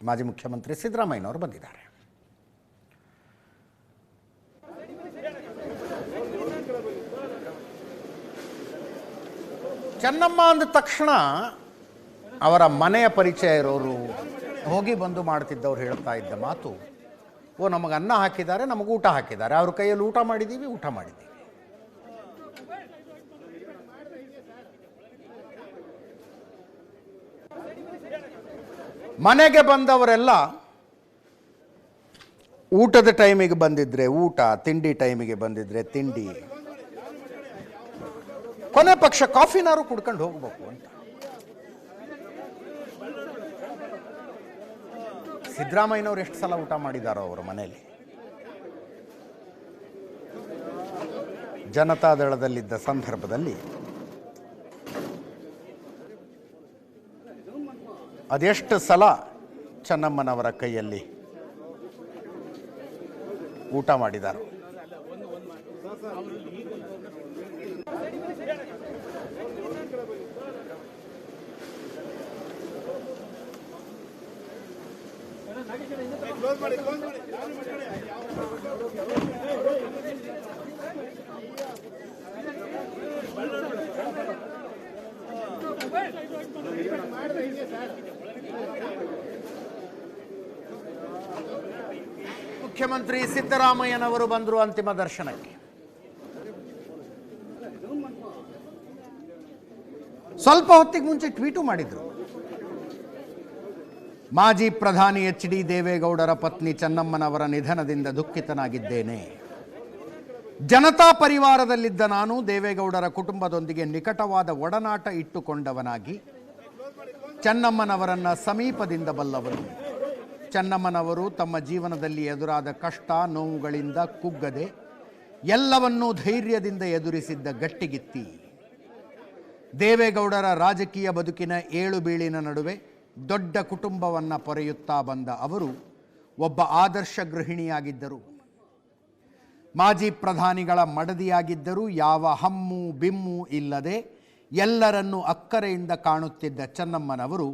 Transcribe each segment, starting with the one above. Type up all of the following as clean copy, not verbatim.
ಮಾಜಿ ಮುಖ್ಯಮಂತ್ರಿ ಸಿದ್ದರಾಮಯ್ಯನವರು ಬಂದಿದ್ದಾರೆ. ಚೆನ್ನಮ್ಮ ಅಂದ ತಕ್ಷಣ ಅವರ ಮನೆಯ ಪರಿಚಯ ಇರೋರು, ಹೋಗಿ ಬಂದು ಮಾಡ್ತಿದ್ದವ್ರು ಹೇಳ್ತಾ ಇದ್ದ ಮಾತು, ಓ ನಮಗೆ ಅನ್ನ ಹಾಕಿದ್ದಾರೆ, ನಮಗೆ ಊಟ ಹಾಕಿದ್ದಾರೆ, ಅವ್ರ ಕೈಯಲ್ಲಿ ಊಟ ಮಾಡಿದ್ದೀವಿ. ಮನೆಗೆ ಬಂದವರೆಲ್ಲ ಊಟದ ಟೈಮಿಗೆ ಬಂದಿದ್ರೆ ಊಟ, ತಿಂಡಿ ಟೈಮಿಗೆ ಬಂದಿದ್ರೆ ತಿಂಡಿ, ಕೊನೆ ಪಕ್ಷ ಕಾಫಿನಾರು ಕುಡ್ಕೊಂಡು ಹೋಗ್ಬೇಕು ಅಂತ. ಸಿದ್ದರಾಮಯ್ಯನವ್ರು ಎಷ್ಟು ಸಲ ಊಟ ಮಾಡಿದಾರೋ ಅವರ ಮನೆಯಲ್ಲಿ. ಜನತಾದಳದಲ್ಲಿದ್ದ ಸಂದರ್ಭದಲ್ಲಿ ಅದೆಷ್ಟು ಸಲ ಚೆನ್ನಮ್ಮನವರ ಕೈಯಲ್ಲಿ ಊಟ ಮಾಡಿದಾರೋ. ಮುಖ್ಯಮಂತ್ರಿ ಸಿದ್ದರಾಮಯ್ಯನವರು ಬಂದರು ಅಂತಿಮ ದರ್ಶನಕ್ಕೆ. ಸ್ವಲ್ಪ ಹೊತ್ತಿಗೆ ಮುಂಚೆ ಟ್ವೀಟು ಮಾಡಿದ್ರು. ಮಾಜಿ ಪ್ರಧಾನಿ ಎಚ್.ಡಿ. ದೇವೇಗೌಡರ ಪತ್ನಿ ಚೆನ್ನಮ್ಮನವರ ನಿಧನದಿಂದ ದುಃಖಿತನಾಗಿದ್ದೇನೆ. ಜನತಾ ಪರಿವಾರದಲ್ಲಿದ್ದ ನಾನು ದೇವೇಗೌಡರ ಕುಟುಂಬದೊಂದಿಗೆ ನಿಕಟವಾದ ಒಡನಾಟ ಇಟ್ಟುಕೊಂಡವನಾಗಿ ಚೆನ್ನಮ್ಮನವರನ್ನ ಸಮೀಪದಿಂದ ಬಲ್ಲವನು. ಚೆನ್ನಮ್ಮನವರು ತಮ್ಮ ಜೀವನದಲ್ಲಿ ಎದುರಾದ ಕಷ್ಟ ನೋವುಗಳಿಂದ ಕುಗ್ಗದೆ ಎಲ್ಲವನ್ನೂ ಧೈರ್ಯದಿಂದ ಎದುರಿಸಿದ್ದ ಗಟ್ಟಿಗಿತ್ತಿ. ದೇವೇಗೌಡರ ರಾಜಕೀಯ ಬದುಕಿನ ಏಳು ಬೀಳಿನ ನಡುವೆ ದೊಡ್ಡ ಕುಟುಂಬವನ್ನು ಪೊರೆಯುತ್ತಾ ಬಂದ ಅವರು ಒಬ್ಬ ಆದರ್ಶ ಗೃಹಿಣಿಯಾಗಿದ್ದರು. ಮಾಜಿ ಪ್ರಧಾನಿಗಳ ಮಡದಿಯಾಗಿದ್ದರೂ ಯಾವ ಹಮ್ಮು ಬಿಮ್ಮು ಇಲ್ಲದೆ ಎಲ್ಲರನ್ನೂ ಅಕ್ಕರೆಯಿಂದ ಕಾಣುತ್ತಿದ್ದ ಚೆನ್ನಮ್ಮನವರು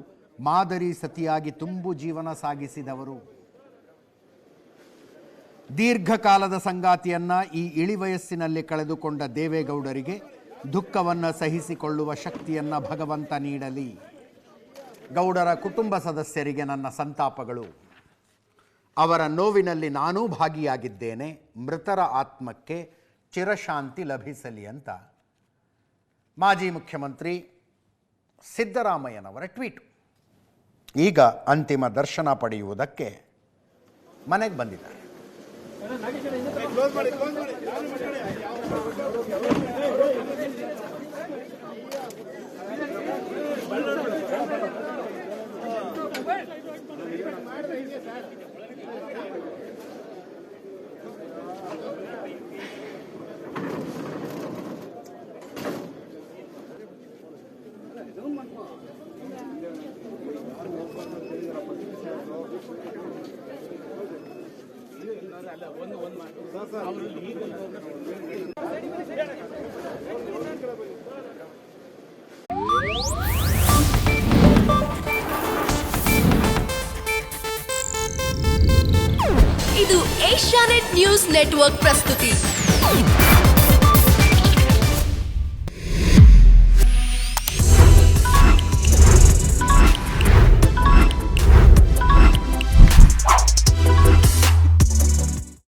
ಮಾದರಿ ಸತಿಯಾಗಿ ತುಂಬು ಜೀವನ ಸಾಗಿಸಿದವರು. ದೀರ್ಘಕಾಲದ ಸಂಗಾತಿಯನ್ನ ಈ ಇಳಿವಯಸ್ಸಿನಲ್ಲಿ ಕಳೆದುಕೊಂಡ ದೇವೇಗೌಡರಿಗೆ ದುಃಖವನ್ನು ಸಹಿಸಿಕೊಳ್ಳುವ ಶಕ್ತಿಯನ್ನ ಭಗವಂತ ನೀಡಲಿ. ಗೌಡರ ಕುಟುಂಬ ಸದಸ್ಯರಿಗೆ ನನ್ನ ಸಂತಾಪಗಳು. ಅವರ ನೋವಿನಲ್ಲಿ ನಾನೂ ಭಾಗಿಯಾಗಿದ್ದೇನೆ. ಮೃತರ ಆತ್ಮಕ್ಕೆ ಚಿರಶಾಂತಿ ಲಭಿಸಲಿ ಅಂತ ಮಾಜಿ ಮುಖ್ಯಮಂತ್ರಿ ಸಿದ್ದರಾಮಯ್ಯನವರ ಟ್ವೀಟ್. ಈಗ ಅಂತಿಮ ದರ್ಶನ ಪಡೆಯುವುದಕ್ಕೆ ಮನೆಗೆ ಬಂದಿದ್ದಾರೆ. ಇದು ಏಷ್ಯಾನೆಟ್ ನ್ಯೂಸ್ ನೆಟ್ವರ್ಕ್ ಪ್ರಸ್ತುತಿ.